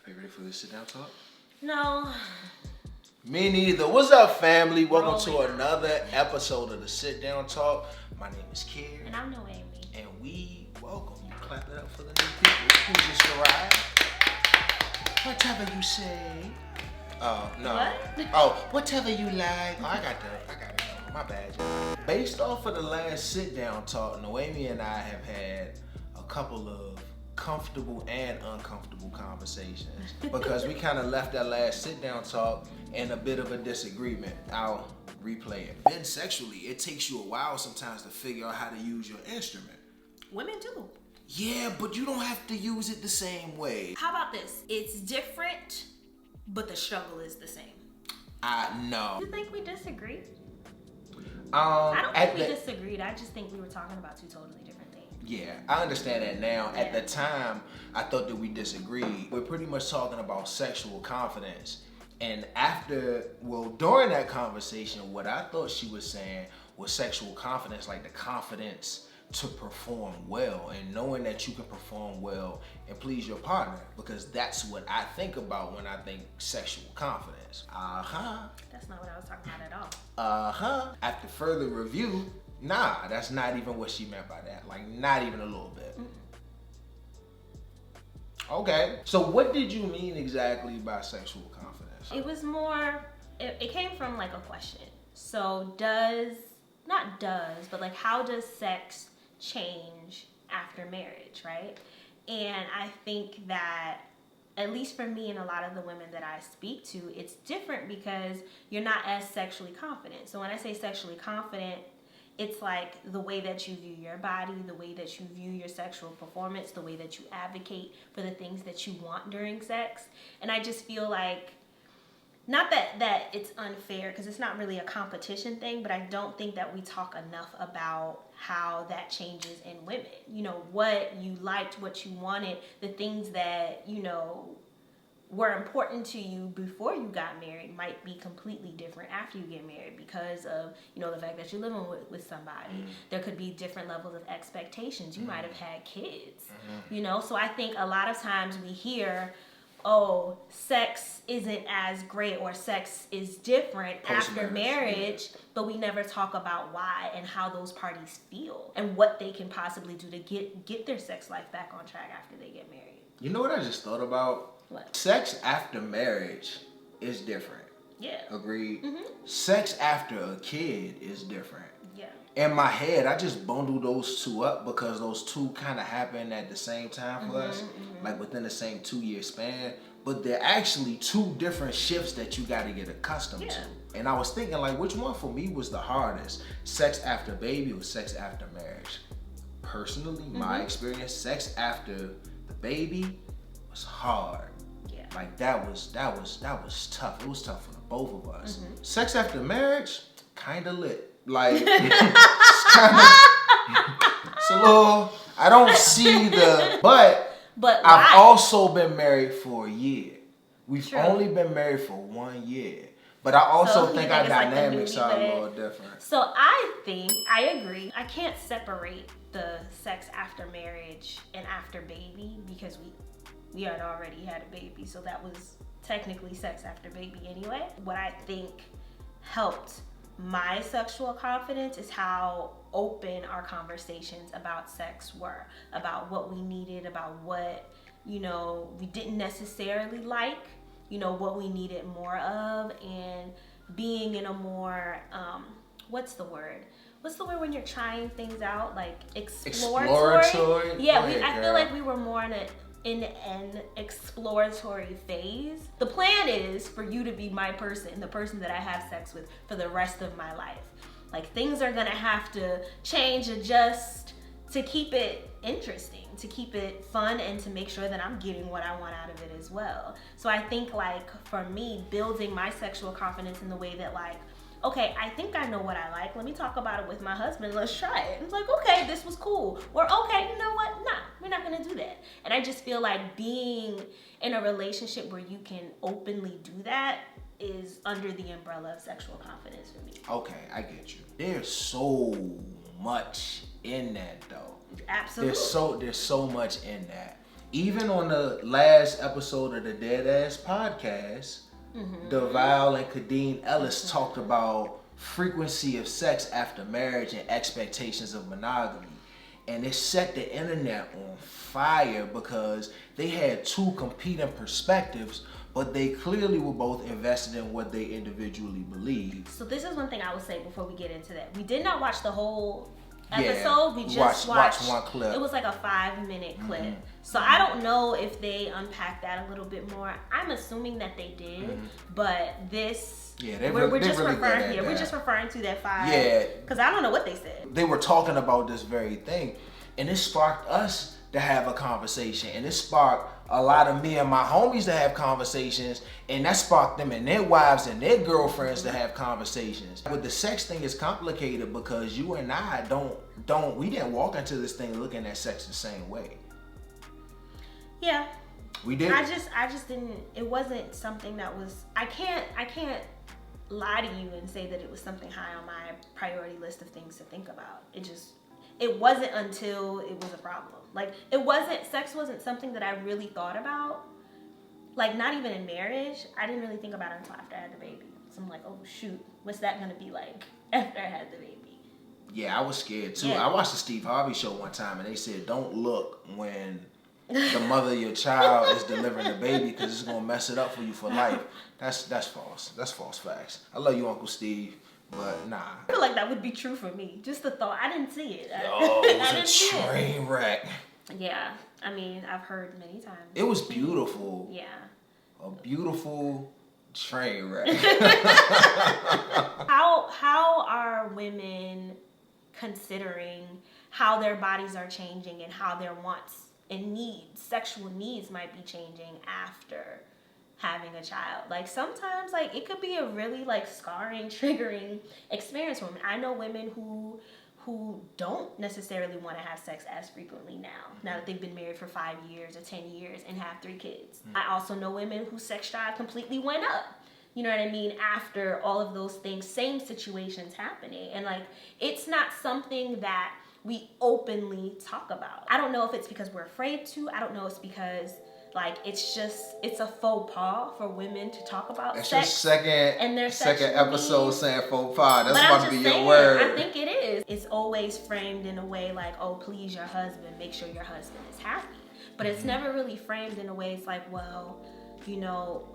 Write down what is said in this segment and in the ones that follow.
Are you ready for this sit down talk? No. Me neither. What's up, family? Welcome to another episode of the Sit Down Talk. My name is Kier. And I'm Noemie. And we welcome you. Clap it up for the new people who just arrived. Whatever you say. Oh, no. What? Oh, whatever you like. Oh, I got it. My bad, y'all. Based off of the last sit down talk, Noemie and I have had a couple of comfortable and uncomfortable conversations because we kind of left that last sit down talk in a bit of a disagreement. I'll replay it. Then sexually, it takes you a while sometimes to figure out how to use your instrument. Women do. Yeah, but you don't have to use it the same way. How about this? It's different, but the struggle is the same. No. You think we disagreed? I don't think we disagreed. I just think we were talking about two totally different things. Yeah, I understand that now. Yeah. At the time, I thought that we disagreed. We're pretty much talking about sexual confidence. And during that conversation, what I thought she was saying was sexual confidence, like the confidence to perform well and knowing that you can perform well and please your partner, because that's what I think about when I think sexual confidence. That's not what I was talking about at all. After further review, nah, that's not even what she meant by that. Like, not even a little bit. Okay, so what did you mean exactly by sexual confidence? It was more, it came from like a question. So how does sex change after marriage, right? And I think that, at least for me and a lot of the women that I speak to, it's different because you're not as sexually confident. So when I say sexually confident, it's like the way that you view your body, the way that you view your sexual performance, the way that you advocate for the things that you want during sex. And I just feel like, not that it's unfair, because it's not really a competition thing, but I don't think that we talk enough about how that changes in women. You know, what you liked, what you wanted, the things that, you know, were important to you before you got married might be completely different after you get married because of, you know, the fact that you're living with somebody. There could be different levels of expectations. You might have had kids, you know? So I think a lot of times we hear, oh, sex isn't as great or sex is different after marriage, but we never talk about why and how those parties feel and what they can possibly do to get their sex life back on track after they get married. You know what I just thought about? What? Sex after marriage is different. Yeah. Agreed? Sex after a kid is different. Yeah. In my head, I just bundle those two up because those two kind of happen at the same time for us, like within the same 2-year span. But they're actually two different shifts that you got to get accustomed to. And I was thinking, like, which one for me was the hardest? Sex after baby or sex after marriage? Personally, my experience, sex after the baby was hard. Yeah. Like that was tough. It was tough for the both of us. Sex after marriage, kind of lit. Like, it's a little, I don't see but I've also been married for a year. We've only been married for 1 year. But I also think our dynamics are a little different. So I agree. I can't separate the sex after marriage and after baby because we had already had a baby. So that was technically sex after baby anyway. What I think helped my sexual confidence is how open our conversations about sex were, about what we needed, about what, you know, we didn't necessarily like, you know, what we needed more of, and being in a more, what's the word when you're trying things out, like exploratory? Yeah, I feel like we were more in an exploratory phase. The plan is for you to be my person, the person that I have sex with for the rest of my life. Like, things are gonna have to change, adjust to keep it interesting, to keep it fun, and to make sure that I'm getting what I want out of it as well. So I think, like, for me, building my sexual confidence in the way that, like, okay, I think I know what I like. Let me talk about it with my husband. Let's try it. And it's like, okay, this was cool. Or, okay, you know what? Nah, we're not gonna do that. And I just feel like being in a relationship where you can openly do that is under the umbrella of sexual confidence for me. Okay, I get you. There's so much in that, though. Absolutely. There's so much in that. even on the last episode of the DeadAss Podcast, DeVal and Kadeen Ellis talked about frequency of sex after marriage and expectations of monogamy. And it set the internet on fire because they had two competing perspectives, but they clearly were both invested in what they individually believed. So this is one thing I would say before we get into that. We did not watch the whole episode. We just watched one clip. It was like a 5-minute clip. So I don't know if they unpacked that a little bit more. I'm assuming that they did, but this we're just referring to that 5. Yeah, because I don't know what they said. They were talking about this very thing, and it sparked us to have a conversation, and it sparked a lot of me and my homies to have conversations, and that sparked them and their wives and their girlfriends to have conversations. With the sex thing, is complicated because you and I we didn't walk into this thing looking at sex the same way. Yeah. We did. I just didn't. It wasn't something that was. I can't lie to you and say that it was something high on my priority list of things to think about. It wasn't until it was a problem. Like, sex wasn't something that I really thought about. Like, not even in marriage. I didn't really think about it until after I had the baby. So I'm like, oh shoot, what's that gonna be like after I had the baby? Yeah, I was scared too. Yeah. I watched the Steve Harvey show one time, and they said, don't look when the mother of your child is delivering the baby, because it's gonna mess it up for you for life. That's false. That's false facts. I love you, Uncle Steve, but nah. I feel like that would be true for me. Just the thought. I didn't see it. It was a train wreck. Yeah, I mean, I've heard many times. It was beautiful. Yeah. A beautiful train wreck. How are women considering how their bodies are changing and how their wants and needs, sexual needs, might be changing after having a child? Like, sometimes, like, it could be a really, like, scarring, triggering experience for women. I know women who don't necessarily want to have sex as frequently now that they've been married for 5 years or 10 years and have 3 kids. I also know women whose sex drive completely went up, you know what I mean, after all of those things, same situations happening. And, like, it's not something that we openly talk about. I don't know if it's because we're afraid to. I don't know if it's because, like, it's a faux pas for women to talk about That's sex. your second episode needs. Saying faux pas. That's about to be your word. I think it is. It's always framed in a way like, oh, please your husband, make sure your husband is happy. But it's never really framed in a way it's like, well, you know,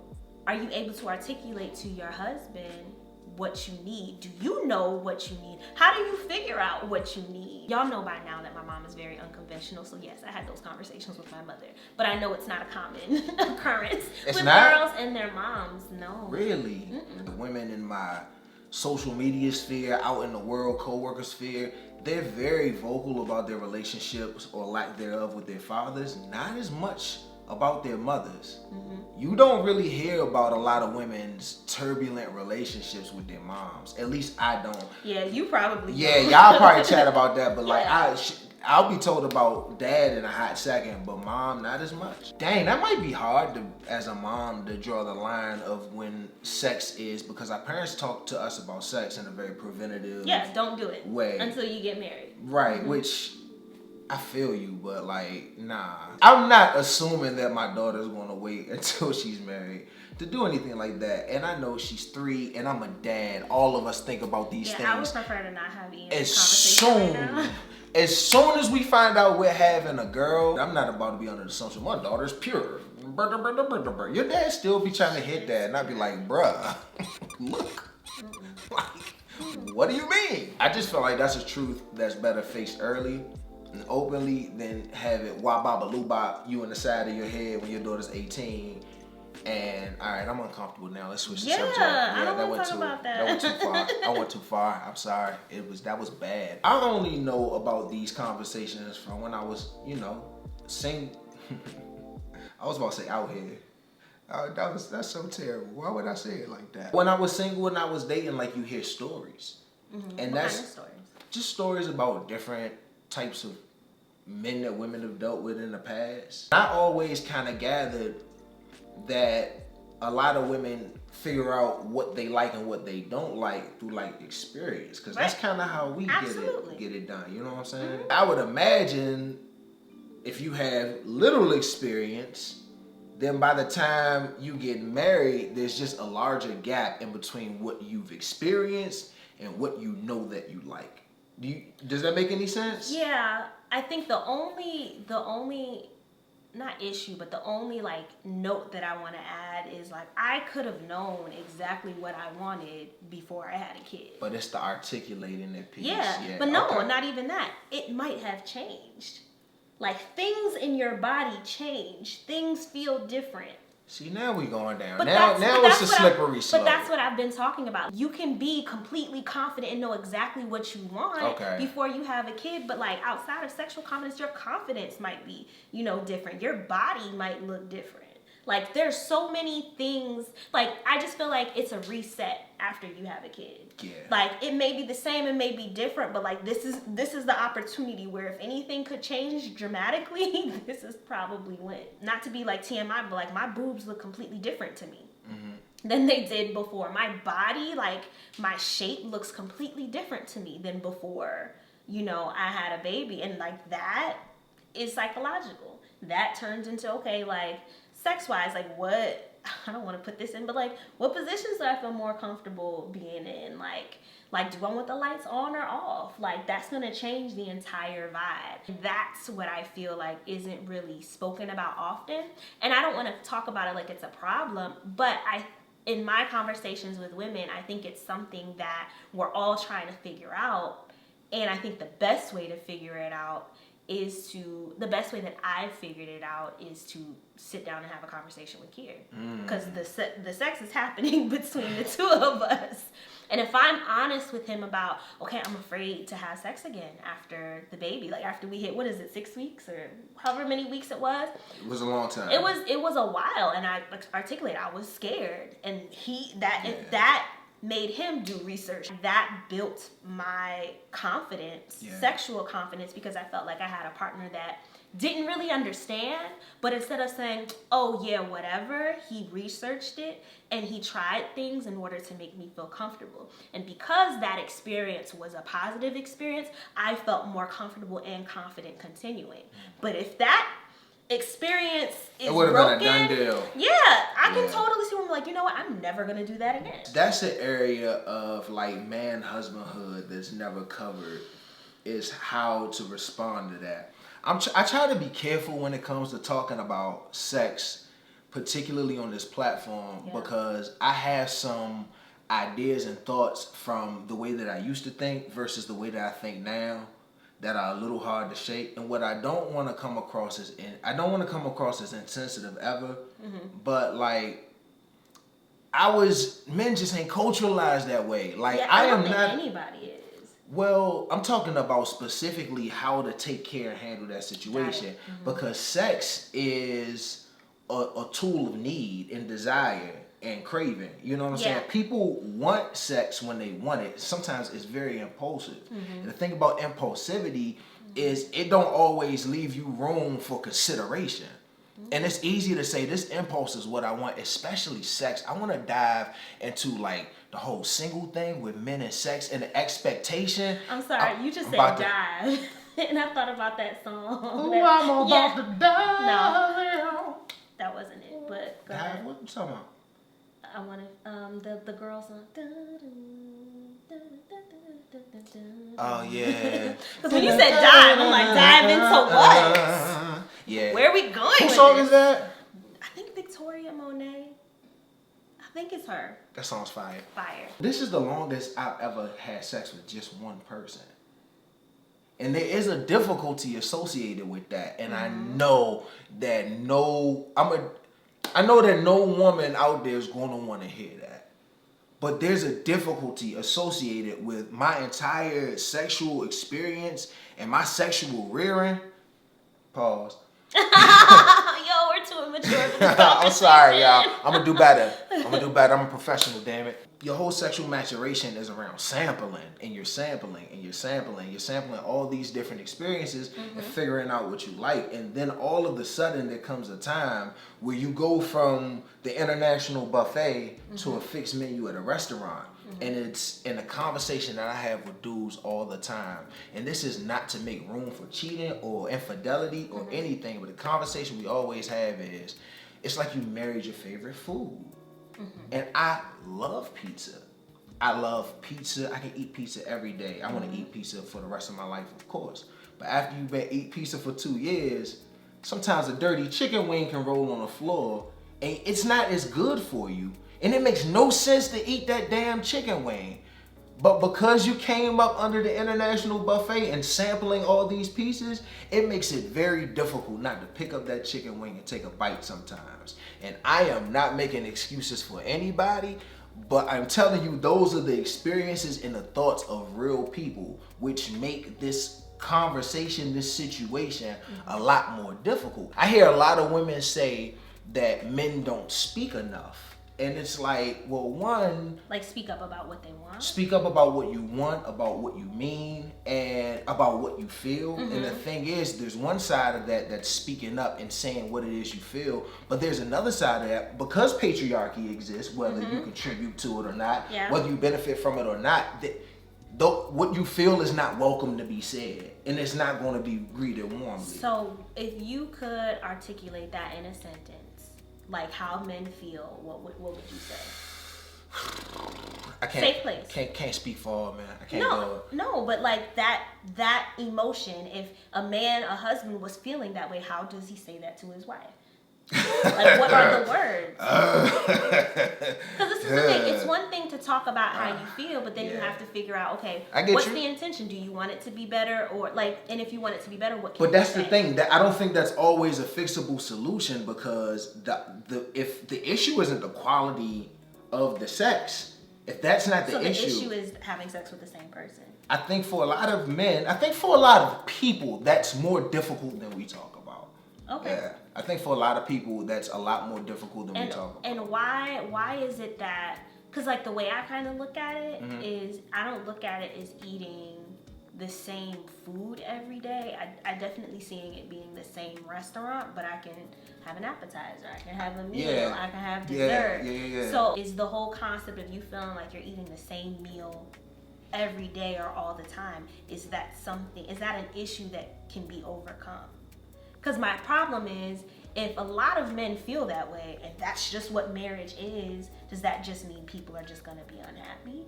are you able to articulate to your husband what you need? Do you know what you need? How do you figure out what you need? Y'all know by now that my mom is very unconventional, so yes, I had those conversations with my mother. But I know it's not a common occurrence with girls and their moms. No. Really? The women in my social media sphere, out in the world, co-worker sphere, they're very vocal about their relationships or lack thereof with their fathers, not as much about their mothers. You don't really hear about a lot of women's turbulent relationships with their moms. At least I don't. Yeah, you probably don't. Yeah, y'all probably chat about that, but like I'll be told about dad in a hot second, but mom, not as much. Dang, that might be hard to, as a mom, to draw the line of when sex is, because our parents talk to us about sex in a very preventative don't do it way until you get married. Right, which I feel you, but like, nah. I'm not assuming that my daughter's gonna wait until she's married to do anything like that. And I know she's 3 and I'm a dad. All of us think about these things. I would prefer to not have any conversation right now. As soon as we find out we're having a girl, I'm not about to be under the assumption my daughter's pure. Your dad still be trying to hit that, and I'd be like, bruh, look. Like, what do you mean? I just feel like that's a truth that's better faced early and openly than have it wah baba loo bop you in the side of your head when your daughter's 18. And all right, I'm uncomfortable now. Let's switch the subject. I don't want to talk about that. That went too far. I went too far. I'm sorry. That was bad. I only know about these conversations from when I was, single. I was about to say out here. That's so terrible. Why would I say it like that? When I was single and I was dating, like, you hear stories, and what that's kind of stories? Just stories about different types of men that women have dealt with in the past. I always kind of gathered that a lot of women figure out what they like and what they don't like through like experience, because that's kind of how we get it done. You know what I'm saying? I would imagine if you have little experience, then by the time you get married, there's just a larger gap in between what you've experienced and what you know that you like. Does that make any sense? Yeah, I think the only not issue, but the only like note that I want to add is like I could have known exactly what I wanted before I had a kid. But it's the articulating that piece. Yeah, but no, not even that. It might have changed. Like things in your body change. Things feel different. See, now we going down. But now it's a slippery slope. But that's what I've been talking about. You can be completely confident and know exactly what you want before you have a kid. But like outside of sexual confidence, your confidence might be, different. Your body might look different. Like there's so many things. Like I just feel like it's a reset after you have a kid. Yeah. Like it may be the same, it may be different, but like this is the opportunity where if anything could change dramatically, this is probably when. Not to be like TMI, but like my boobs look completely different to me than they did before. My body, like my shape looks completely different to me than before, I had a baby. And like that is psychological. That turns into, okay, like sex-wise, like what, I don't want to put this in, but like what positions do I feel more comfortable being in? Like do I want the lights on or off? Like that's going to change the entire vibe. That's what I feel like isn't really spoken about often. And I don't want to talk about it like it's a problem, but in my conversations with women, I think it's something that we're all trying to figure out. And I think the best way to figure it out the best way that I've figured it out is to sit down and have a conversation with Kier. Because the sex is happening between the two of us. And if I'm honest with him about, okay, I'm afraid to have sex again after the baby, like after we hit, 6 weeks or however many weeks it was. It was a long time. It was a while, and I articulated, I was scared. And that made him do research. That built my confidence, sexual confidence, because I felt like I had a partner that didn't really understand, but instead of saying, oh yeah, whatever, he researched it and he tried things in order to make me feel comfortable. And because that experience was a positive experience, I felt more comfortable and confident continuing. But if that experience is broken, been a done deal. Yeah, I can totally see when I'm like, you know what, I'm never gonna do that again. That's an area of like man husbandhood that's never covered, is how to respond to that. I try to be careful when it comes to talking about sex, particularly on this platform, because I have some ideas and thoughts from the way that I used to think versus the way that I think now that are a little hard to shake. And what I don't want to come across as insensitive ever, but like men just ain't culturalized that way. Like I am not anybody is. Well, I'm talking about specifically how to take care and handle that situation, because sex is a tool of need and desire and craving. You know what I'm saying? People want sex when they want it. Sometimes it's very impulsive. And the thing about impulsivity is it don't always leave you room for consideration. And it's easy to say this impulse is what I want, especially sex. I want to dive into like the whole single thing with men and sex and the expectation. I'm sorry, you just said dive. And I thought about that song. Oh, I'm about to dive. No, that wasn't it. But go ahead. What you talking about? I wanted the girl song. Oh yeah. Because when you said dive, I'm like, dive into what? Yeah. Where are we going? Whose song is that? I think Victoria Monet. I think it's her. That song's fire. Fire. This is the longest I've ever had sex with just one person. And there is a difficulty associated with that. And I know that no woman out there is going to want to hear that. But there's a difficulty associated with my entire sexual experience and my sexual rearing. Pause. Yo, we're too immature for this. I'm sorry, y'all. I'm gonna do better. I'm a professional, damn it. Your whole sexual maturation is around sampling, and you're sampling all these different experiences and figuring out what you like. And then all of a sudden there comes a time where you go from the international buffet to a fixed menu at a restaurant. And it's in a conversation that I have with dudes all the time. And this is not to make room for cheating or infidelity or anything, but the conversation we always have is, it's like you married your favorite food. And I love pizza. I love pizza. I can eat pizza every day. I want to eat pizza for the rest of my life, of course. But after you've been eating pizza for 2 years, sometimes a dirty chicken wing can roll on the floor and it's not as good for you. And it makes no sense to eat that damn chicken wing. But because you came up under the international buffet and sampling all these pieces, it makes it very difficult not to pick up that chicken wing and take a bite sometimes. And I am not making excuses for anybody, but I'm telling you, those are the experiences and the thoughts of real people, which make this conversation, this situation, a lot more difficult. I hear a lot of women say that men don't speak enough. And it's like, well, one... Like, speak up about what they want? Speak up about what you want, about what you mean, and about what you feel. And the thing is, there's one side of that that's speaking up and saying what it is you feel. But there's another side of that, because patriarchy exists, whether you contribute to it or not, whether you benefit from it or not, what you feel is not welcome to be said. And it's not going to be greeted warmly. So, if you could articulate that in a sentence, like how men feel, what would you say? I can't, safe place. Can't speak for all men. I can't do it. No, but like that emotion, if a husband was feeling that way, how does he say that to his wife? Like, what are the words? Because this is the thing. It's one thing to talk about how you feel, but then you have to figure out, okay, what's the intention? Do you want it to be better, or like? And if you want it to be better, what? But that's the thing. That I don't think that's always a fixable solution, because if the issue isn't the quality of the sex, if that's not the issue, the issue is having sex with the same person. I think for a lot of men, for a lot of people, that's more difficult than we talk about. Okay. Yeah. I think for a lot of people, that's a lot more difficult than we talk about. And why is it that, because like the way I kind of look at it is, I don't look at it as eating the same food every day. I definitely seeing it being the same restaurant, but I can have an appetizer, I can have a meal, I can have dessert. Yeah. So is the whole concept of you feeling like you're eating the same meal every day or all the time, is that an issue that can be overcome? Because my problem is, if a lot of men feel that way, and that's just what marriage is, does that just mean people are just going to be unhappy?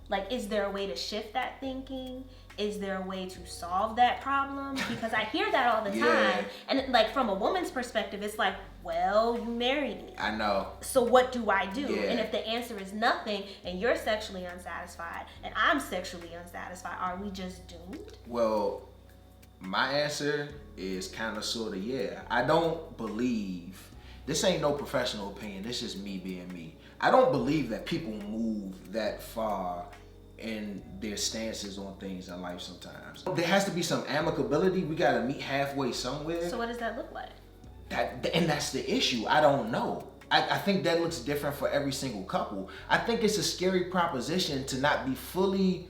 Like, is there a way to shift that thinking? Is there a way to solve that problem? Because I hear that all the time. And like, from a woman's perspective, it's like, well, you married me. I know. So what do I do? Yeah. And if the answer is nothing, and you're sexually unsatisfied, and I'm sexually unsatisfied, are we just doomed? Well, my answer is kind of sort of I don't believe, this ain't no professional opinion, this is me being me. I don't believe that people move that far in their stances on things in life sometimes. There has to be some amicability. We got to meet halfway somewhere. So what does that look like? And that's the issue. I don't know. I think that looks different for every single couple. I think it's a scary proposition to not be fully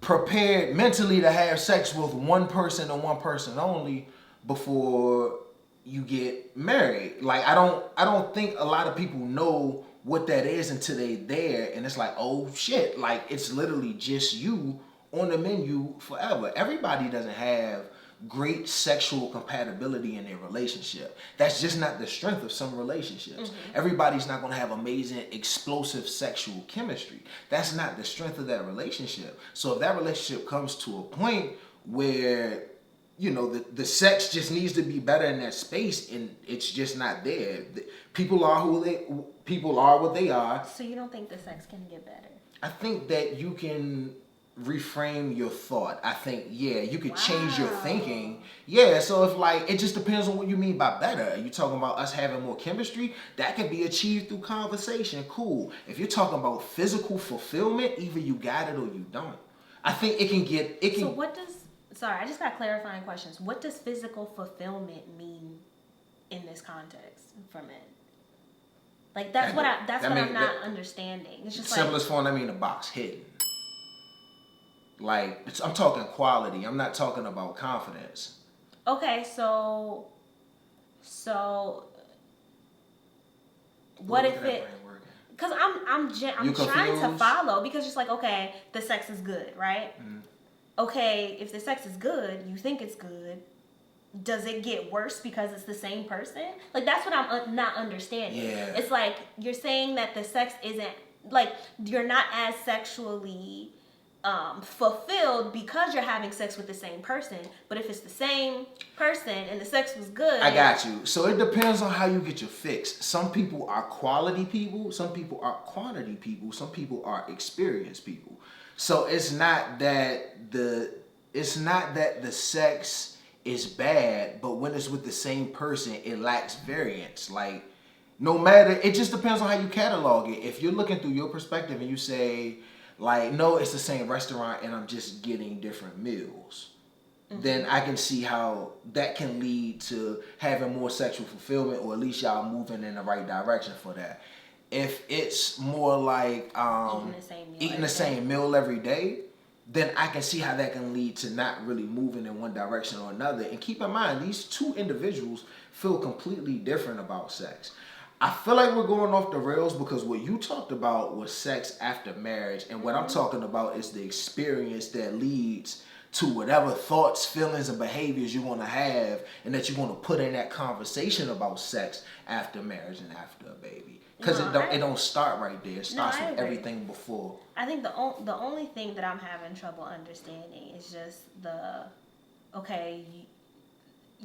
prepared mentally to have sex with one person and one person only before you get married. Like, I don't think a lot of people know what that is until they there, and it's like, oh shit, like, it's literally just you on the menu forever. Everybody doesn't have great sexual compatibility in their relationship. That's just not the strength of some relationships. Everybody's not going to have amazing, explosive sexual chemistry. That's not the strength of that relationship. So if that relationship comes to a point where, you know, the sex just needs to be better in that space, and it's just not there. People are what they are. So you don't think the sex can get better? I think that you can reframe your thought. I think, you could change your thinking. So if, like, it just depends on what you mean by better. Are you talking about us having more chemistry? That can be achieved through conversation. Cool. If you're talking about physical fulfillment, either you got it or you don't. I think it can. So what does, sorry, I just got clarifying questions. What does physical fulfillment mean in this context for men? Like, that's what I'm not understanding. It's just simplest form, I mean a box hidden. Like, I'm talking quality. I'm not talking about confidence. Okay, so what if it? Because I'm trying to follow, because it's like, okay, the sex is good, right? Okay, if the sex is good, you think it's good. Does it get worse because it's the same person? Like, that's what I'm not understanding. Yeah. It's like, you're saying that the sex isn't, like, you're not as sexually fulfilled because you're having sex with the same person. But if it's the same person and the sex was good. I got you. So it depends on how you get your fix. Some people are quality people. Some people are quantity people. Some people are experienced people. So it's not that the sex is bad, but when it's with the same person, it lacks variance. Like, no matter, it just depends on how you catalog it. If you're looking through your perspective and you say, like, no, it's the same restaurant and I'm just getting different meals, then I can see how that can lead to having more sexual fulfillment, or at least y'all moving in the right direction for that. If it's more like eating the same meal every day, then I can see how that can lead to not really moving in one direction or another. And keep in mind, these two individuals feel completely different about sex. I feel like we're going off the rails because what you talked about was sex after marriage, and what I'm talking about is the experience that leads to whatever thoughts, feelings, and behaviors you want to have, and that you want to put in that conversation about sex after marriage and after a baby. Because it don't start right there. It starts with everything before. I think the only thing that I'm having trouble understanding is just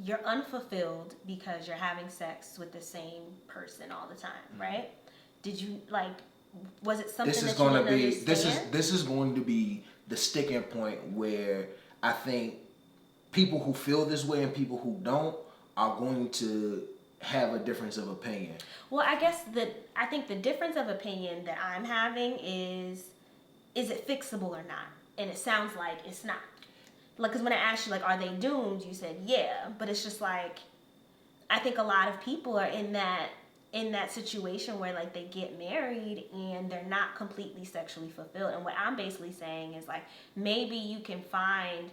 you're unfulfilled because you're having sex with the same person all the time, right? Did you, like, was it something that you didn't understand? This is going to be the sticking point where I think people who feel this way and people who don't are going to have a difference of opinion. Well, I think the difference of opinion that I'm having is it fixable or not? And it sounds like it's not. Like, because when I asked you, like, are they doomed? You said, yeah. But it's just like, I think a lot of people are in that situation where, like, they get married and they're not completely sexually fulfilled. And what I'm basically saying is, like, maybe you can find,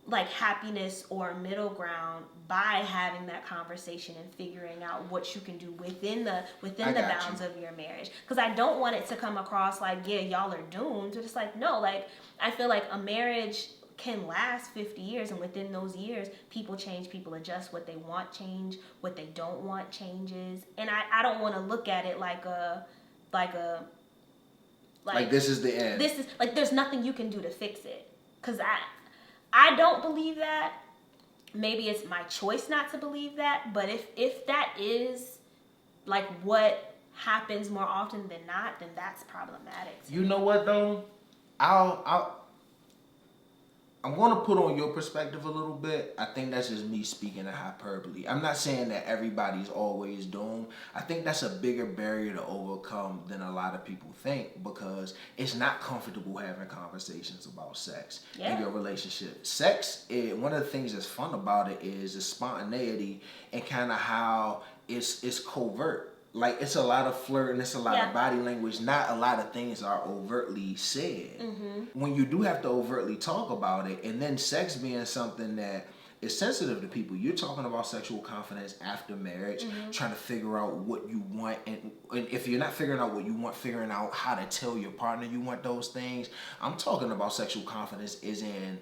like, happiness or middle ground by having that conversation and figuring out what you can do within the bounds of your marriage. Because I don't want it to come across like, yeah, y'all are doomed. But it's like, no, like, I feel like a marriage can last 50 years, and within those years, people change, people adjust. What they want change, what they don't want changes. And I don't want to look at it like this is the end. This is like, there's nothing you can do to fix it. Because I don't believe that. Maybe it's my choice not to believe that. But if that is like what happens more often than not, then that's problematic. You know what though? I'm going to put on your perspective a little bit. I think that's just me speaking in hyperbole. I'm not saying that everybody's always doomed. I think that's a bigger barrier to overcome than a lot of people think, because it's not comfortable having conversations about sex in your relationship. Sex, one of the things that's fun about it is the spontaneity and kind of how it's covert. Like, it's a lot of flirt and it's a lot of body language. Not a lot of things are overtly said. When you do have to overtly talk about it, and then sex being something that is sensitive to people, you're talking about sexual confidence after marriage, trying to figure out what you want. And if you're not figuring out what you want, figuring out how to tell your partner you want those things. I'm talking about sexual confidence is in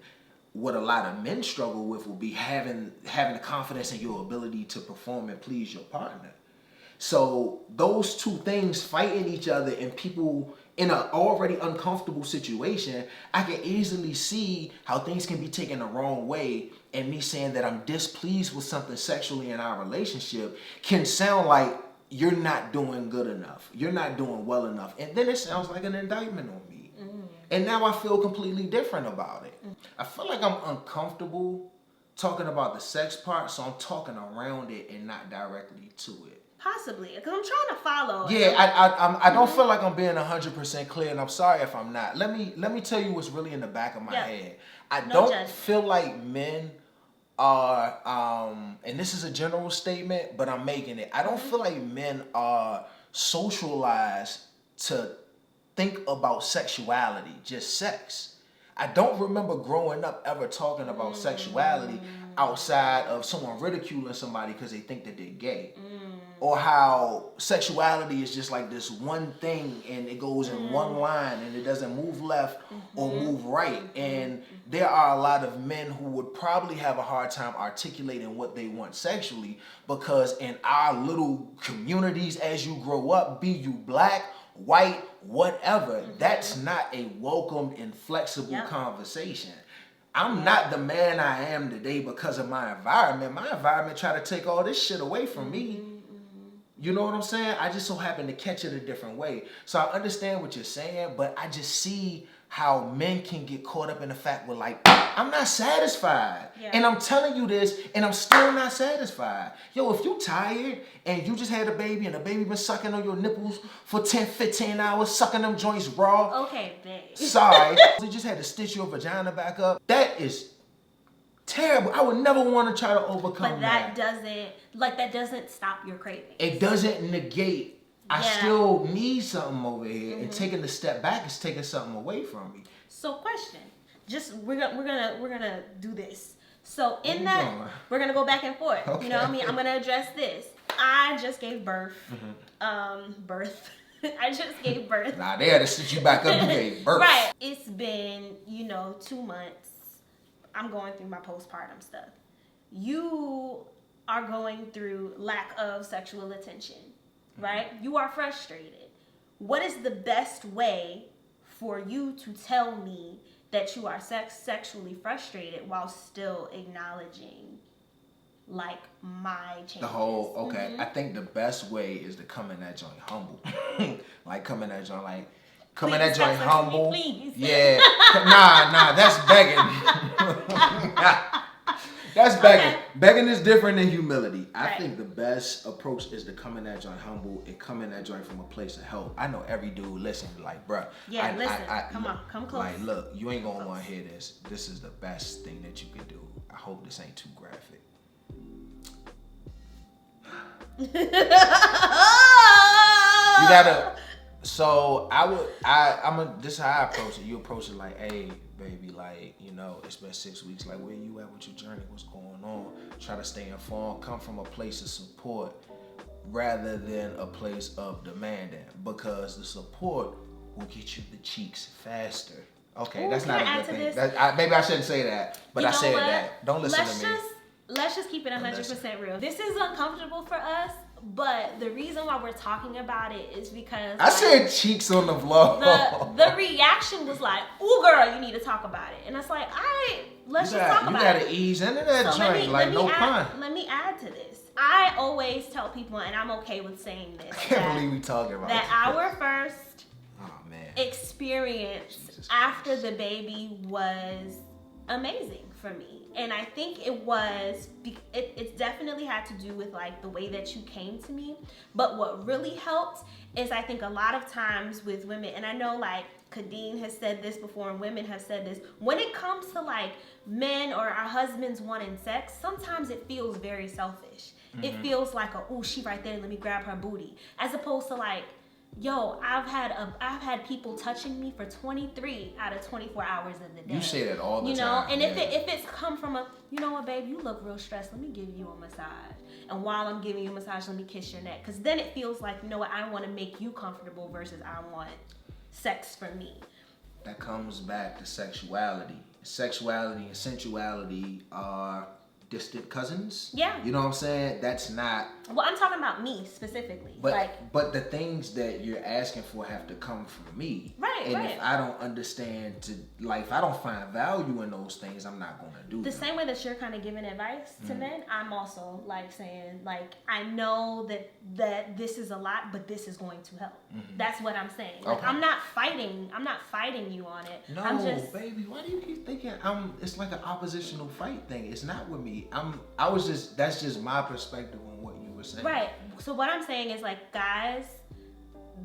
what a lot of men struggle with, will be having the confidence in your ability to perform and please your partner. So those two things fighting each other, and people in an already uncomfortable situation, I can easily see how things can be taken the wrong way. And me saying that I'm displeased with something sexually in our relationship can sound like you're not doing good enough. You're not doing well enough. And then it sounds like an indictment on me. And now I feel completely different about it. I feel like I'm uncomfortable talking about the sex part, so I'm talking around it and not directly to it. Possibly, because I'm trying to follow. Yeah, I don't feel like I'm being 100% clear, and I'm sorry if I'm not. Let me tell you what's really in the back of my head. I don't feel like men are, and this is a general statement, but I'm making it. I don't feel like men are socialized to think about sexuality, just sex. I don't remember growing up ever talking about sexuality outside of someone ridiculing somebody because they think that they're gay. or how sexuality is just like this one thing and it goes in one line and it doesn't move left or move right. And there are a lot of men who would probably have a hard time articulating what they want sexually, because in our little communities as you grow up, be you black, white, whatever, that's not a welcome and flexible conversation. I'm not the man I am today because of my environment. My environment tried to take all this shit away from me. You know what I'm saying? I just so happen to catch it a different way. So I understand what you're saying, but I just see how men can get caught up in the fact where, like, I'm not satisfied. Yeah. And I'm telling you this, and I'm still not satisfied. Yo, if you tired and you just had a baby and the baby been sucking on your nipples for 10, 15 hours, sucking them joints raw. Okay, babe. Sorry. You just had to stitch your vagina back up. That is terrible. I would never want to try to overcome that. But that doesn't stop your craving. It doesn't negate. I still need something over here, and taking the step back is taking something away from me. So, question. Just we're gonna do this. So in that we're gonna go back and forth. Okay. You know what I mean? I'm gonna address this. I just gave birth. I just gave birth. Nah, they had to sit you back up. You gave birth. Right. It's been 2 months. I'm going through my postpartum stuff. You are going through lack of sexual attention. Right? You are frustrated. What is the best way for you to tell me that you are sexually frustrated while still acknowledging, like, my changes? I think the best way is to come in that joint humble. Come in that joint humble. Please. Yeah. Nah, that's begging. That's begging. Okay. Begging is different than humility. I think the best approach is to come in that joint humble and come in that joint from a place of help. I know every dude listen, like, bruh. Yeah, listen. Come close. Like, look, you ain't gonna want to hear this. This is the best thing that you can do. I hope this ain't too graphic. You gotta. So this is how I approach it. You approach it like, hey, baby, like, it's been 6 weeks. Like, where you at with your journey? What's going on? Try to stay informed. Come from a place of support rather than a place of demanding, because the support will get you the cheeks faster. Okay, that's not a good thing. Maybe I shouldn't say that, but I said that. Don't listen to me. Let's just keep it 100% real. This is uncomfortable for us, but the reason why we're talking about it is because I said cheeks on the vlog. The reaction was like, "Ooh, girl, you need to talk about it," and it's like, "All right, let's just talk about it." You gotta ease into that joint, no pun. Let me add to this. I always tell people, and I'm okay with saying this, I can't believe we talking about that our first experience after the baby was amazing for me. And I think it definitely had to do with, like, the way that you came to me. But what really helped is, I think a lot of times with women, and I know, like, Kadeen has said this before and women have said this, when it comes to, like, men or our husbands wanting sex, sometimes it feels very selfish. It feels like she right there, let me grab her booty. As opposed to, like, yo, I've had people touching me for 23 out of 24 hours of the day. You say that all the time. And if it's come from you know what, babe, you look real stressed. Let me give you a massage. And while I'm giving you a massage, let me kiss your neck. Because then it feels like, you know what, I want to make you comfortable versus I want sex for me. That comes back to sexuality. Sexuality and sensuality are distant cousins. Yeah. You know what I'm saying? That's not. Well, I'm talking about me specifically. But the things that you're asking for have to come from me. Right. And if I don't understand if I don't find value in those things, I'm not gonna do the same way that you're kind of giving advice to men. I'm also like saying, like, I know that this is a lot, but this is going to help. That's what I'm saying. Like, I'm not fighting you on it. No, baby, why do you keep thinking it's like an oppositional fight thing? It's not with me. That's just my perspective on what you were saying. Right. So what I'm saying is, like, guys,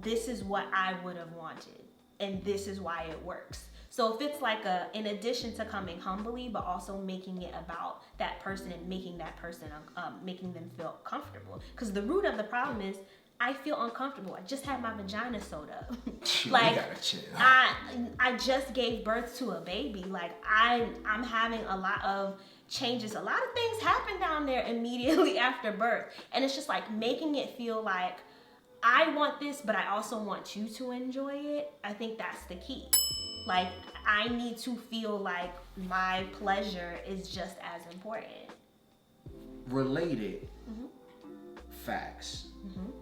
this is what I would have wanted, and this is why it works. So if it's like in addition to coming humbly, but also making it about that person and making that person, making them feel comfortable. Because the root of the problem is, I feel uncomfortable. I just had my vagina sewed up. Like, you gotta chill. I just gave birth to a baby. Like, I'm having a lot of changes. A lot of things happen down there immediately after birth. And it's just like making it feel like I want this, but I also want you to enjoy it. I think that's the key. Like, I need to feel like my pleasure is just as important. Related facts.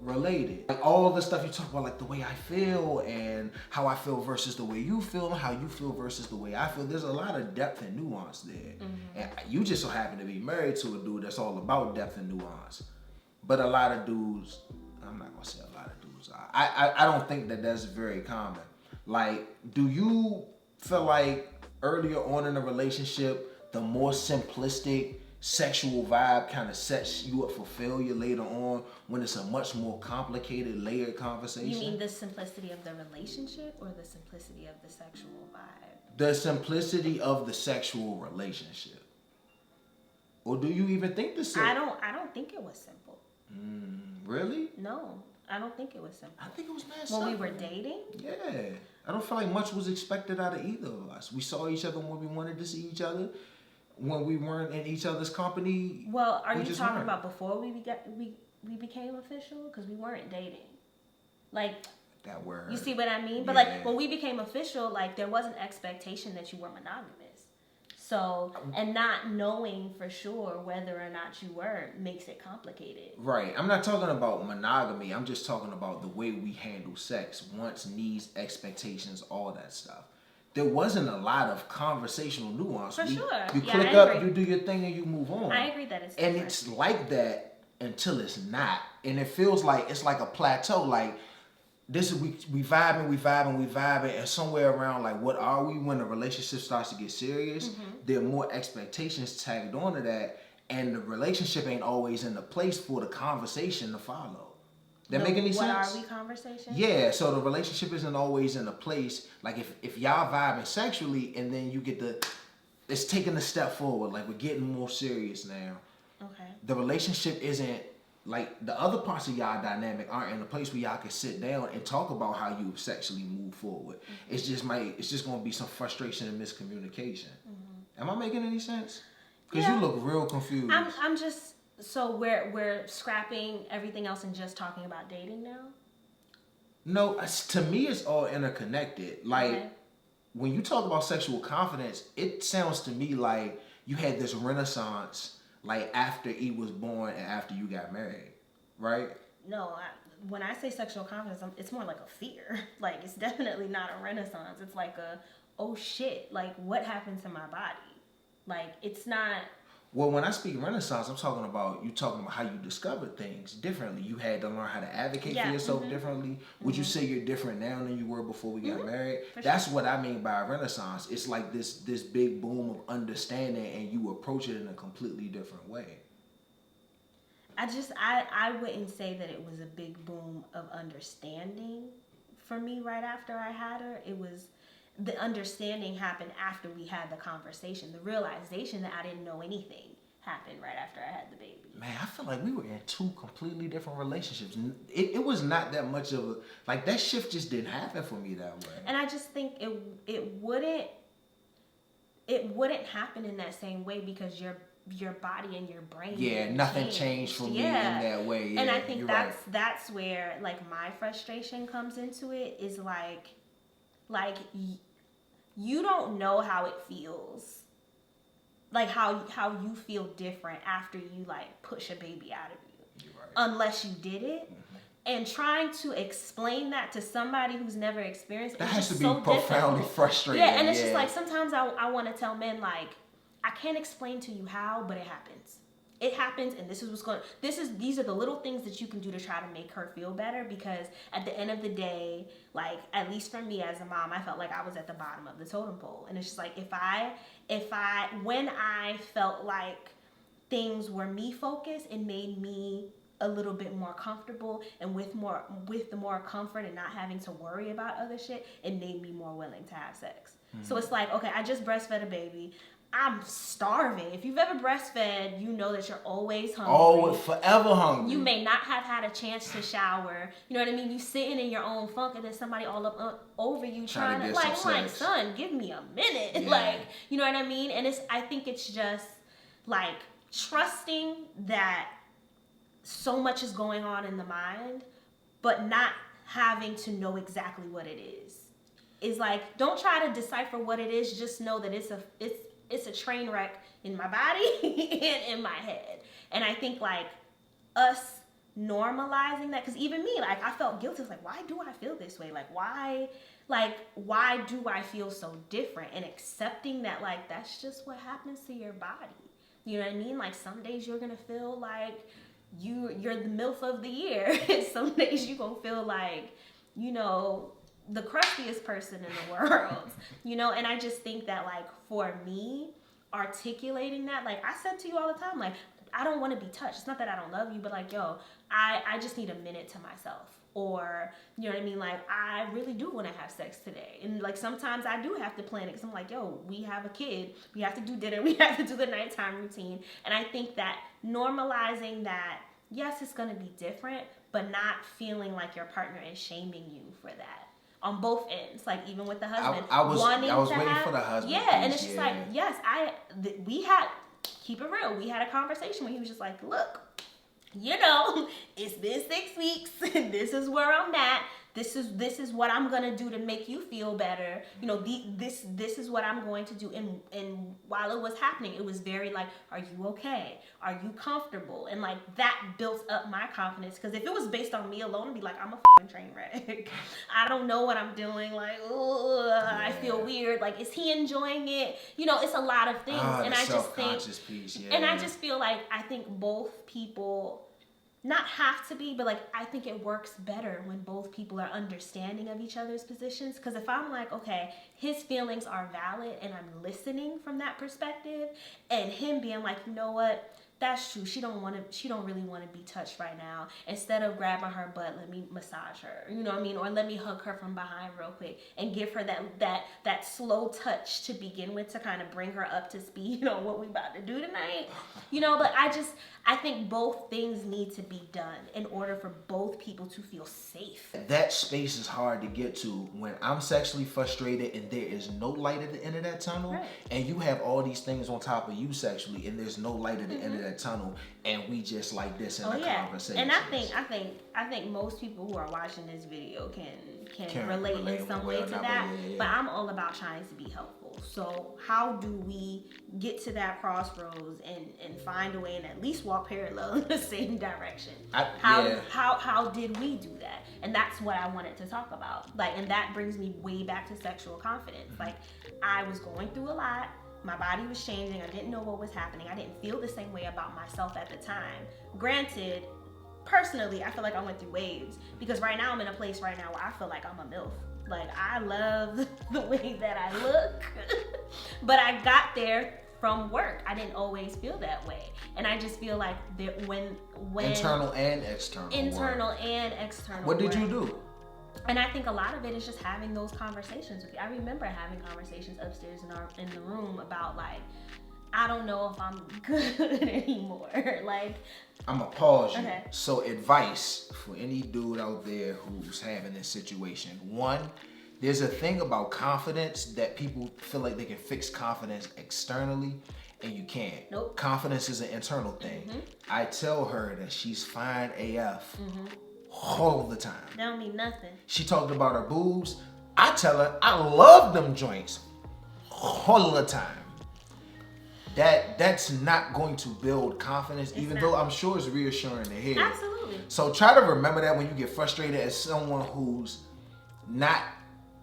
Related. Like all the stuff you talk about, like the way I feel and how I feel versus the way you feel, and how you feel versus the way I feel. There's a lot of depth and nuance there. And you just so happen to be married to a dude that's all about depth and nuance. But a lot of dudes, I'm not gonna say a lot of dudes. I don't think that that's very common. Like, do you feel like earlier on in a relationship, the more simplistic sexual vibe kind of sets you up for failure later on when it's a much more complicated, layered conversation? You mean the simplicity of the relationship or the simplicity of the sexual vibe? The simplicity of the sexual relationship. Or do you even think the same? I don't think it was simple. Really? No, I don't think it was simple. I think it was mad When simple. we were dating? Yeah. I don't feel like much was expected out of either of us. We saw each other when we wanted to see each other. When we weren't in each other's company. Well, are you talking about before we became official? Because we weren't dating. Like, that word. You see what I mean? But yeah. like when we became official, like there was an expectation that you were monogamous. So, and not knowing for sure whether or not you were makes it complicated. Right. I'm not talking about monogamy. I'm just talking about the way we handle sex, wants, needs, expectations, all that stuff. There wasn't a lot of conversational nuance. For sure. You Yeah, click up, you do your thing, and you move on. I agree that it's different. different. And it's like that until it's not. And it feels like it's like a plateau. Like, this is we vibing, and somewhere around like what are we when the relationship starts to get serious, there are more expectations tagged onto that, and the relationship ain't always in the place for the conversation to follow. That make any sense? What are we conversation? Yeah, so the relationship isn't always in a place, like if y'all vibing sexually and then you get it's taking a step forward, like we're getting more serious now. Okay. The relationship isn't, like the other parts of y'all dynamic aren't in a place where y'all can sit down and talk about how you sexually move forward. It's just gonna be some frustration and miscommunication. Am I making any sense? Because you look real confused. I'm just... So we're scrapping everything else and just talking about dating now? No, to me it's all interconnected. Like when you talk about sexual confidence, it sounds to me like you had this renaissance like after E was born and after you got married, right? No, when I say sexual confidence, it's more like a fear. Like it's definitely not a renaissance. It's like oh shit, like what happened to my body? Like it's not... Well, when I speak renaissance, I'm talking about how you discovered things differently. You had to learn how to advocate for yourself differently. Would you say you're different now than you were before we got married? That's what I mean by renaissance. It's like this big boom of understanding, and you approach it in a completely different way. I wouldn't say that it was a big boom of understanding for me right after I had her. It was... The understanding happened after we had the conversation. The realization that I didn't know anything happened right after I had the baby. Man, I feel like we were in two completely different relationships. It was not that much of a... Like, that shift just didn't happen for me that way. And I just think it wouldn't happen in that same way because your body and your brain... Yeah, nothing changed for me in that way. Yeah, and I think that's where, like, my frustration comes into it, is like you don't know how it feels, like how you feel different after you like push a baby out of you, unless you did it. And trying to explain that to somebody who's never experienced it, that has to be so profoundly frustrating. Yeah, and it's just like sometimes I want to tell men, like, I can't explain to you how, but it happens. It happens, and this is what's going. These are the little things that you can do to try to make her feel better. Because at the end of the day, like at least for me as a mom, I felt like I was at the bottom of the totem pole, and it's just like when I felt like things were me focused, it made me a little bit more comfortable, and with the more comfort and not having to worry about other shit, it made me more willing to have sex. So it's like, okay, I just breastfed a baby. I'm starving. If you've ever breastfed, you know that you're always hungry. Oh, forever hungry. You may not have had a chance to shower. You know what I mean? You sitting in your own funk and then somebody all up over you trying to like, son, give me a minute. Yeah. Like, you know what I mean? And I think it's just like trusting that so much is going on in the mind, but not having to know exactly what it is. It's like, don't try to decipher what it is. Just know that it's a train wreck in my body and in my head. And I think like us normalizing that, because even me, like I felt guilty. I was like, why do I feel this way? Why do I feel so different? And accepting that like that's just what happens to your body. You know what I mean? Like some days you're gonna feel like you're the MILF of the year. Some days you're gonna feel like, you know, the crustiest person in the world, you know? And I just think that like for me, articulating that, like I said to you all the time, like I don't want to be touched. It's not that I don't love you, but like, yo, I just need a minute to myself. Or, you know what I mean? Like, I really do want to have sex today. And like, sometimes I do have to plan it because I'm like, yo, we have a kid. We have to do dinner. We have to do the nighttime routine. And I think that normalizing that, yes, it's going to be different, but not feeling like your partner is shaming you for that. On both ends, like even with the husband. I was waiting for the husband. Yeah, and it's just like, yes, we had, keep it real, we had a conversation where he was just like, look, you know, it's been 6 weeks, and this is where I'm at. This is what I'm gonna do to make you feel better. You know, this is what I'm going to do. And while it was happening, it was very like, are you okay? Are you comfortable? And like that built up my confidence. Because if it was based on me alone, I'd be like, I'm a fucking train wreck. I don't know what I'm doing. Like, I feel weird. Like, is he enjoying it? You know, it's a lot of things. And I just think, piece, and I just feel like I think both people. Not have to be, but like I think it works better when both people are understanding of each other's positions. Because if I'm like, okay, his feelings are valid and I'm listening from that perspective, and him being like, you know what, that's true. She don't really want to be touched right now. Instead of grabbing her butt, let me massage her. You know what I mean? Or let me hug her from behind real quick and give her that slow touch to begin with to kind of bring her up to speed on what we about to do tonight. You know, but I think both things need to be done in order for both people to feel safe. That space is hard to get to when I'm sexually frustrated and there is no light at the end of that tunnel, right. And you have all these things on top of you sexually and there's no light at the end of that tunnel, and we just like this in the conversation. And I think most people who are watching this video can relate in some way to that. Yeah. But I'm all about trying to be helpful. So how do we get to that crossroads and find a way and at least walk parallel in the same direction? How did we do that? And that's what I wanted to talk about. Like, and that brings me way back to sexual confidence. Like, I was going through a lot. My body was changing. I didn't know what was happening. I didn't feel the same way about myself at the time. Granted, personally, I feel like I went through waves because right now I'm in a place right now where I feel like I'm a MILF. Like, I love the way that I look, but I got there from work. I didn't always feel that way. And I just feel like that when internal and external What did you do? And I think a lot of it is just having those conversations with you. I remember having conversations upstairs in the room about like, I don't know if I'm good anymore. Like, I'm gonna pause you. Okay. So advice for any dude out there who's having this situation. One, there's a thing about confidence that people feel like they can fix confidence externally, and you can't. Nope. Confidence is an internal thing. Mm-hmm. I tell her that she's fine AF all the time. That don't mean nothing. She talked about her boobs. I tell her I love them joints all the time. That's not going to build confidence, even though I'm sure it's reassuring to hear. Absolutely. So try to remember that when you get frustrated as someone who's not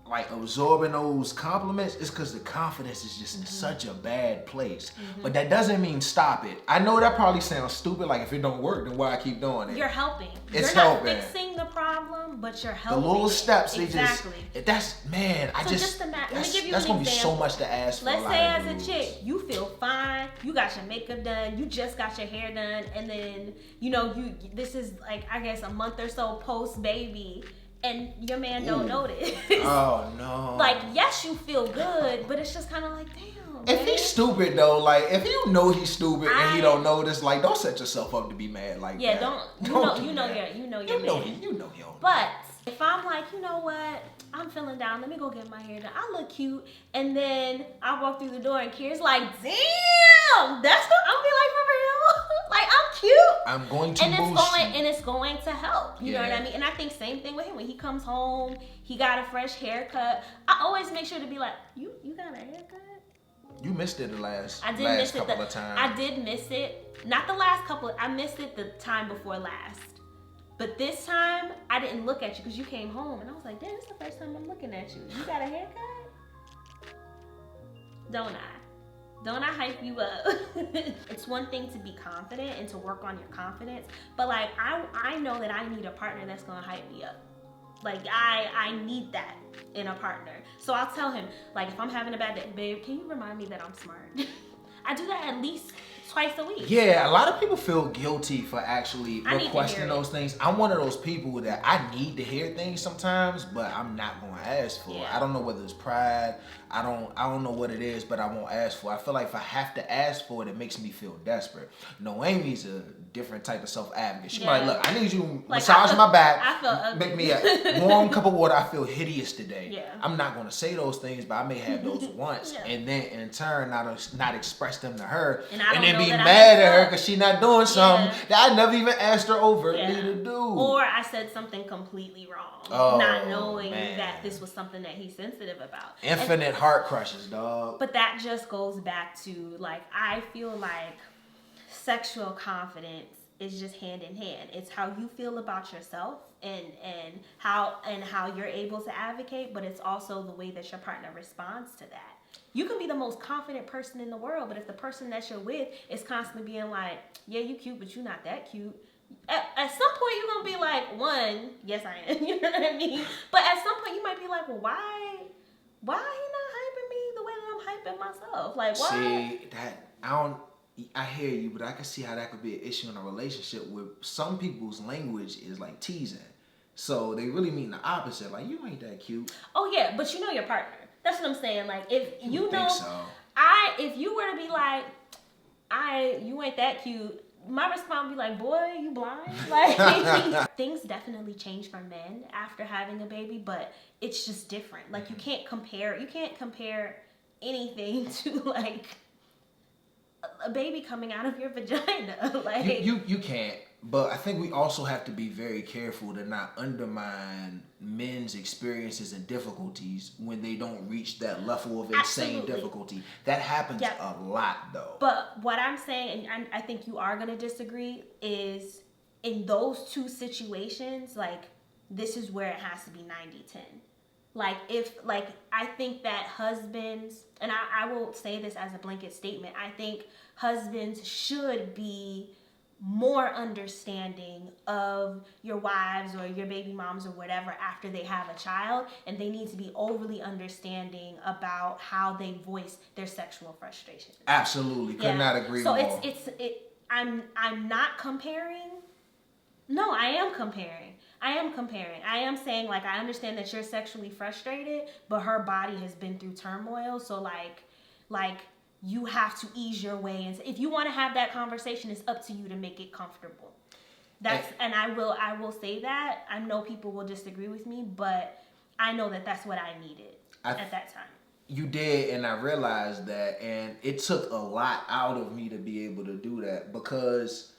like absorbing those compliments, it's because the confidence is just in such a bad place. But that doesn't mean stop it. I know that probably sounds stupid, like if it don't work, then why I keep doing it? You're helping. It's you're helping. Not fixing the problem, but you're helping. The little steps, exactly. That's gonna be so much to ask for. Let's say as a chick, you feel fine, you got your makeup done, you just got your hair done, and then, you know, this is like, I guess a month or so post baby, and your man don't notice. Oh no. Like, yes, you feel good, but it's just kind of like, damn, If he's stupid though, like if you know he's stupid and he don't know this, like don't set yourself up to be mad like that. Yeah, you know your man. You know him. But if I'm like, you know what, I'm feeling down, let me go get my hair done. I look cute, and then I walk through the door and Kira's like, damn, that's what I'll be like, for real. Like I'm cute. I'm going to and it's going to help. You know what I mean? And I think same thing with him. When he comes home, he got a fresh haircut. I always make sure to be like, you got a haircut? You missed it the last couple of times. I did miss it. Not the last couple. I missed it the time before last. But this time, I didn't look at you because you came home. And I was like, damn, this is the first time I'm looking at you. You got a haircut? Don't I hype you up? It's one thing to be confident and to work on your confidence. But like, I know that I need a partner that's going to hype me up. Like, I need that in a partner. So I'll tell him, like, if I'm having a bad day, babe, can you remind me that I'm smart? I do that at least twice a week. Yeah, a lot of people feel guilty for actually requesting those things. I'm one of those people that I need to hear things sometimes, but I'm not going to ask for it. I don't know whether it's pride. I don't know what it is, but I won't ask for it. I feel like if I have to ask for it, it makes me feel desperate. Noemie's a different type of self-advocate. She's like, look, I need you to massage my back, make me a warm cup of water. I feel hideous today. Yeah. I'm not going to say those things, but I may have those once, and then in turn not express them to her, and then be mad at her because she's not doing something that I never even asked her overtly to do. Or I said something completely wrong, not knowing that this was something that he's sensitive about. Infinite heart crushes, dog. But that just goes back to, like, I feel like sexual confidence is just hand in hand. It's how you feel about yourself and how you're able to advocate, but it's also the way that your partner responds to that. You can be the most confident person in the world, but if the person that you're with is constantly being like, yeah, you cute, but you're not that cute, at some point you're going to be like, one, yes I am, you know what I mean? But at some point you might be like, well, why he not hyping me the way that I'm hyping myself? Like, why? See, I hear you, but I can see how that could be an issue in a relationship where some people's language is like teasing. So they really mean the opposite. Like, you ain't that cute. Oh yeah, but you know your partner. That's what I'm saying. Like, if you know, if you were to be like, you ain't that cute, my response would be like, boy, you blind? Like, things definitely change for men after having a baby, but it's just different. Like, you can't compare anything to, like, a baby coming out of your vagina. Like, you can't. But I think we also have to be very careful to not undermine men's experiences and difficulties when they don't reach that level of insane difficulty. That happens a lot, though. But what I'm saying, and I think you are going to disagree, is in those two situations, like, this is where it has to be 90-10. Like, I think that husbands, and I will say this as a blanket statement, I think husbands should be more understanding of your wives or your baby moms or whatever after they have a child, and they need to be overly understanding about how they voice their sexual frustrations. Absolutely, could not agree more. So I'm not comparing. No, I am comparing. I am saying, like, I understand that you're sexually frustrated, but her body has been through turmoil, so like you have to ease your way, and if you want to have that conversation, it's up to you to make it comfortable. And I will say that. I know people will disagree with me, but I know that that's what I needed at that time. You did, and I realized that, and it took a lot out of me to be able to do that, because,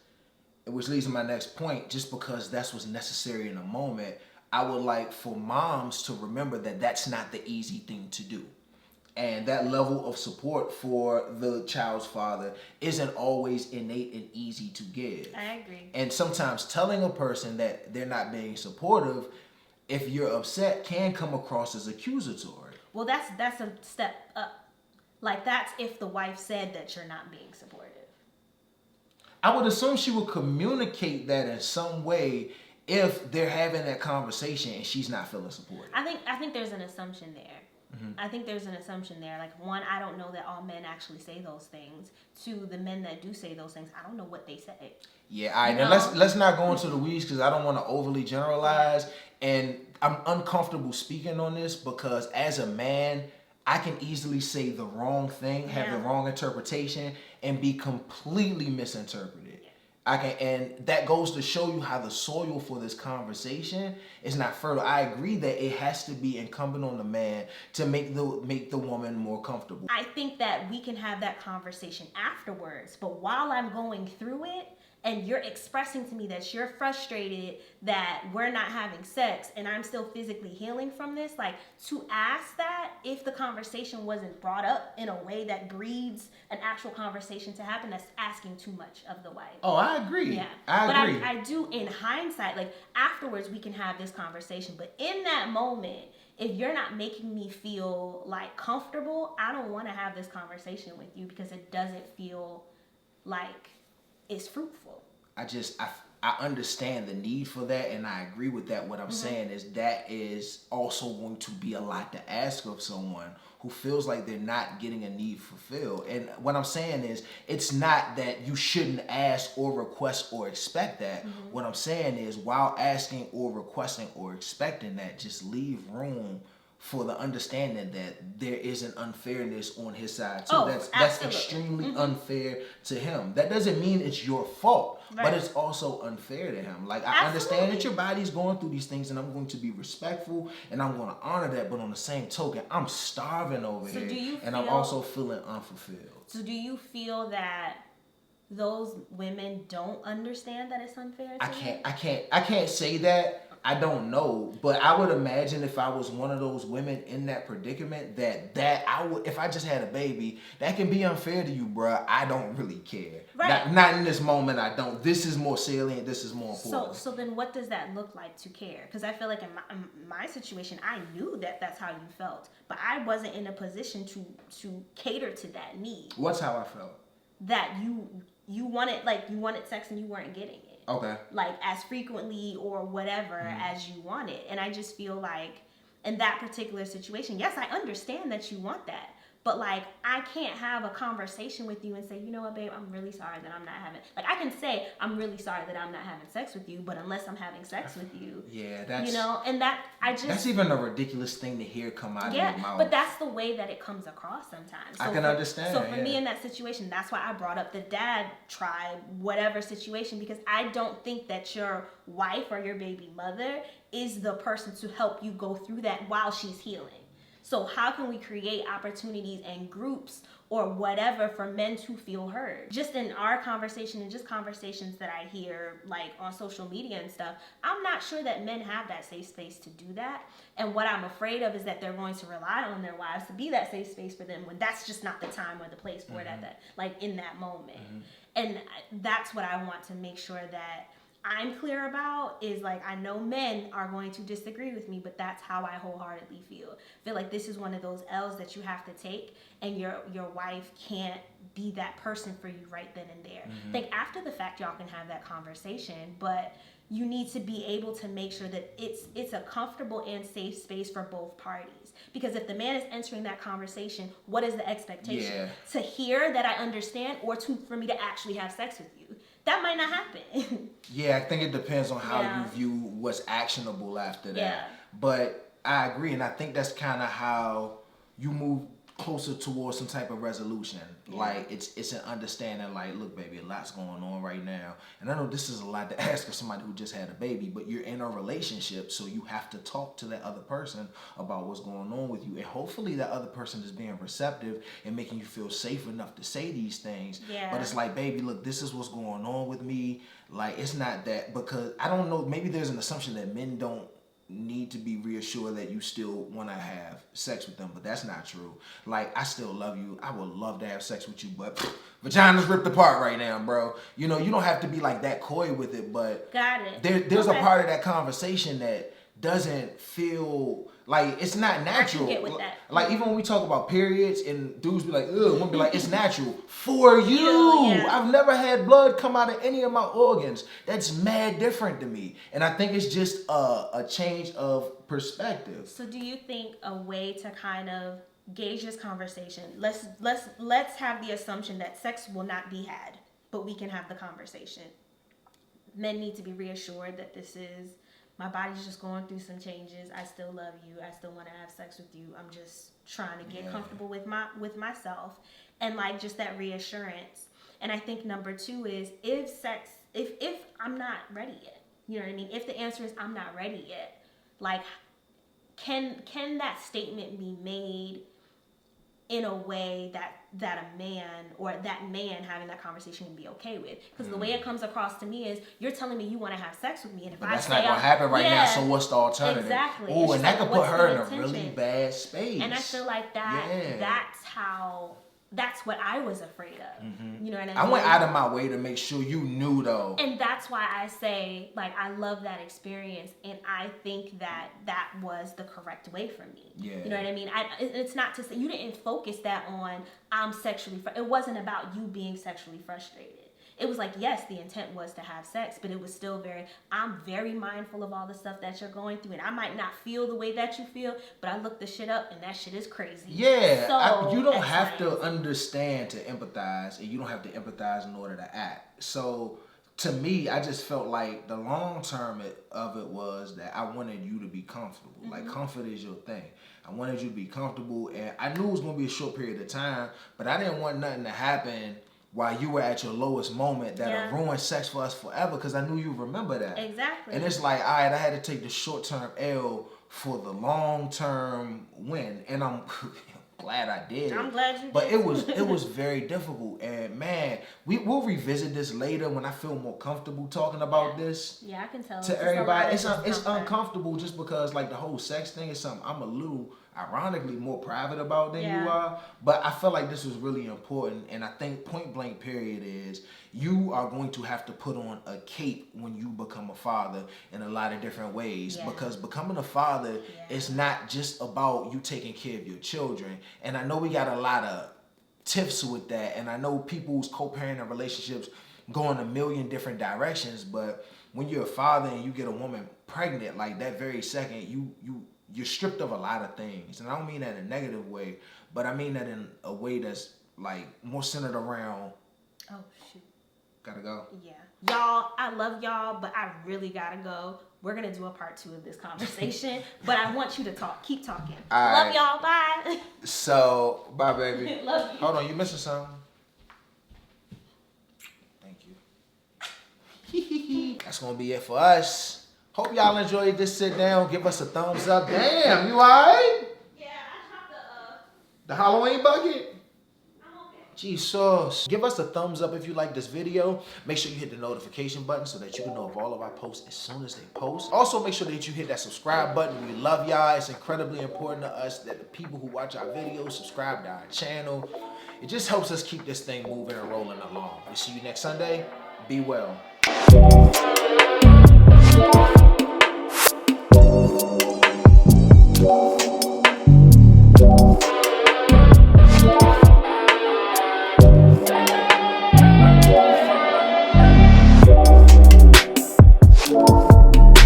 which leads to my next point, just because that's what's necessary in a moment, I would like for moms to remember that that's not the easy thing to do. And that level of support for the child's father isn't always innate and easy to give. I agree. And sometimes telling a person that they're not being supportive, if you're upset, can come across as accusatory. Well, that's a step up. Like, that's if the wife said that you're not being supportive. I would assume she would communicate that in some way if they're having that conversation and she's not feeling supported. I think there's an assumption there. Mm-hmm. I think there's an assumption there. Like, one, I don't know that all men actually say those things. Two, the men that do say those things, I don't know what they say. Yeah, all right. Now let's not go into the weeds because I don't want to overly generalize. And I'm uncomfortable speaking on this because as a man, I can easily say the wrong thing, have the wrong interpretation, and be completely misinterpreted. And that goes to show you how the soil for this conversation is not fertile. I agree that it has to be incumbent on the man to make the woman more comfortable. I think that we can have that conversation afterwards, but while I'm going through it, and you're expressing to me that you're frustrated that we're not having sex and I'm still physically healing from this, like, to ask that if the conversation wasn't brought up in a way that breeds an actual conversation to happen, that's asking too much of the wife. Oh, I agree. Yeah. I agree. But I do, in hindsight, like, afterwards we can have this conversation, but in that moment, if you're not making me feel like comfortable, I don't want to have this conversation with you because it doesn't feel like it's fruitful. I understand the need for that, and I agree with that. What I'm saying is that is also going to be a lot to ask of someone who feels like they're not getting a need fulfilled. And what I'm saying is, it's not that you shouldn't ask or request or expect that. What I'm saying is, while asking or requesting or expecting that, just leave room for the understanding that there is an unfairness on his side too. That's extremely unfair to him. That doesn't mean it's your fault, but it's also unfair to him. Like, I understand that your body's going through these things, and I'm going to be respectful and I'm going to honor that. But on the same token, I'm starving over here, and I'm also feeling unfulfilled. So do you feel that those women don't understand that it's unfair to them? I can't say that. I don't know, but I would imagine if I was one of those women in that predicament, that I would, if I just had a baby, that can be unfair to you, bruh. I don't really care. Right. Not in this moment. I don't. This is more salient. This is more important. So then, what does that look like to care? Because I feel like in my situation, I knew that that's how you felt, but I wasn't in a position to cater to that need. What's how I felt? That you wanted sex and you weren't getting it. Okay. Like, as frequently or whatever as you want it. And I just feel like in that particular situation, yes, I understand that you want that. But, like, I can't have a conversation with you and say, you know what, babe, I'm really sorry that I'm not having... Like, I can say, I'm really sorry that I'm not having sex with you, but unless I'm having sex with you... Yeah, that's... You know, and that, I just... That's even a ridiculous thing to hear come out of your mouth. But that's the way that it comes across sometimes. So I can understand. So for me in that situation, that's why I brought up the dad tribe, whatever situation, because I don't think that your wife or your baby mother is the person to help you go through that while she's healing. So how can we create opportunities and groups or whatever for men to feel heard? Just in our conversation and just conversations that I hear, like, on social media and stuff, I'm not sure that men have that safe space to do that. And what I'm afraid of is that they're going to rely on their wives to be that safe space for them when that's just not the time or the place for it at that, like, in that moment. And that's what I want to make sure that I'm clear about is, like, I know men are going to disagree with me, but that's how I wholeheartedly feel. I feel like this is one of those L's that you have to take, and your wife can't be that person for you right then and there. I think after the fact, y'all can have that conversation, but you need to be able to make sure that it's a comfortable and safe space for both parties. Because if the man is entering that conversation, what is the expectation? Yeah. To hear that I understand, or for me to actually have sex with you? That might not happen. Yeah, I think it depends on how you view what's actionable after that. Yeah. But I agree, and I think that's kind of how you move closer towards some type of resolution. Yeah. Like, it's an understanding, like, look, baby, a lot's going on right now. And I know this is a lot to ask of somebody who just had a baby, but you're in a relationship, so you have to talk to that other person about what's going on with you. And hopefully that other person is being receptive and making you feel safe enough to say these things. Yeah. But it's like, baby, look, this is what's going on with me. Like, it's not that, because I don't know, maybe there's an assumption that men don't need to be reassured that you still want to have sex with them, but that's not true. Like, I still love you. I would love to have sex with you, but vagina's ripped apart right now, bro. You know, you don't have to be like that coy with it, but got it. There's a part of that conversation that doesn't feel like it's not natural. I can get with that. Like, even when we talk about periods and dudes be like, ugh, women be like, it's natural for you. Yeah. I've never had blood come out of any of my organs. That's mad different to me. And I think it's just a change of perspective. So do you think a way to kind of gauge this conversation, let's have the assumption that sex will not be had, but we can have the conversation. Men need to be reassured that this is my body's just going through some changes. I still love you. I still want to have sex with you. I'm just trying to get comfortable with myself, and like just that reassurance. And I think number 2 is if I'm not ready yet. You know what I mean? If the answer is I'm not ready yet, like can that statement be made in a way that a man or that man having that conversation can be okay with? Because the way it comes across to me is you're telling me you want to have sex with me, and if but that's not gonna happen right now. So what's the alternative? Exactly. Oh, and that could put her in a intention? really bad space. And I feel like that's what I was afraid of. You know what I mean? I went out of my way to make sure you knew, though. And that's why I say, like, I love that experience, and I think that was the correct way for me. Yeah. You know what I mean? It's not to say you didn't focus that on I'm sexually. It wasn't about you being sexually frustrated. It was like, yes, the intent was to have sex, but it was still I'm very mindful of all the stuff that you're going through, and I might not feel the way that you feel, but I look the shit up, and that shit is crazy. Yeah, so, you don't have to understand to empathize, and you don't have to empathize in order to act. So, to me, I just felt like the long term of it was that I wanted you to be comfortable. Like, comfort is your thing. I wanted you to be comfortable, and I knew it was going to be a short period of time, but I didn't want nothing to happen while you were at your lowest moment that'll ruin sex for us forever, because I knew you remember that. Exactly. And it's like, all right, I had to take the short-term L for the long-term win, and I'm glad I did. I'm glad you did. But it was very difficult, and man, we'll revisit this later when I feel more comfortable talking about this. Yeah, I can tell. To everybody, it's uncomfortable just because like the whole sex thing is something I'm a little ironically more private about than you are, but I feel like this was really important, and I think point blank period is you are going to have to put on a cape when you become a father in a lot of different ways, because becoming a father is not just about you taking care of your children. And I know we got a lot of tips with that, and I know people's co-parenting relationships go in a million different directions, but when you're a father and you get a woman pregnant, like that very second, you're stripped of a lot of things. And I don't mean that in a negative way, but I mean that in a way that's like more centered around. Oh, shoot. Gotta go. Yeah. Y'all, I love y'all, but I really gotta go. We're gonna do a part 2 of this conversation, but I want you to talk. Keep talking. All love right. y'all. Bye. So, bye, baby. Love you. Hold on, you missing something? Thank you. That's gonna be it for us. Hope y'all enjoyed this sit down. Give us a thumbs up. Damn, you alright? Yeah, I dropped the Halloween bucket? I'm okay. Jesus. Give us a thumbs up if you like this video. Make sure you hit the notification button so that you can know of all of our posts as soon as they post. Also, make sure that you hit that subscribe button. We love y'all. It's incredibly important to us that the people who watch our videos subscribe to our channel. It just helps us keep this thing moving and rolling along. We'll see you next Sunday. Be well.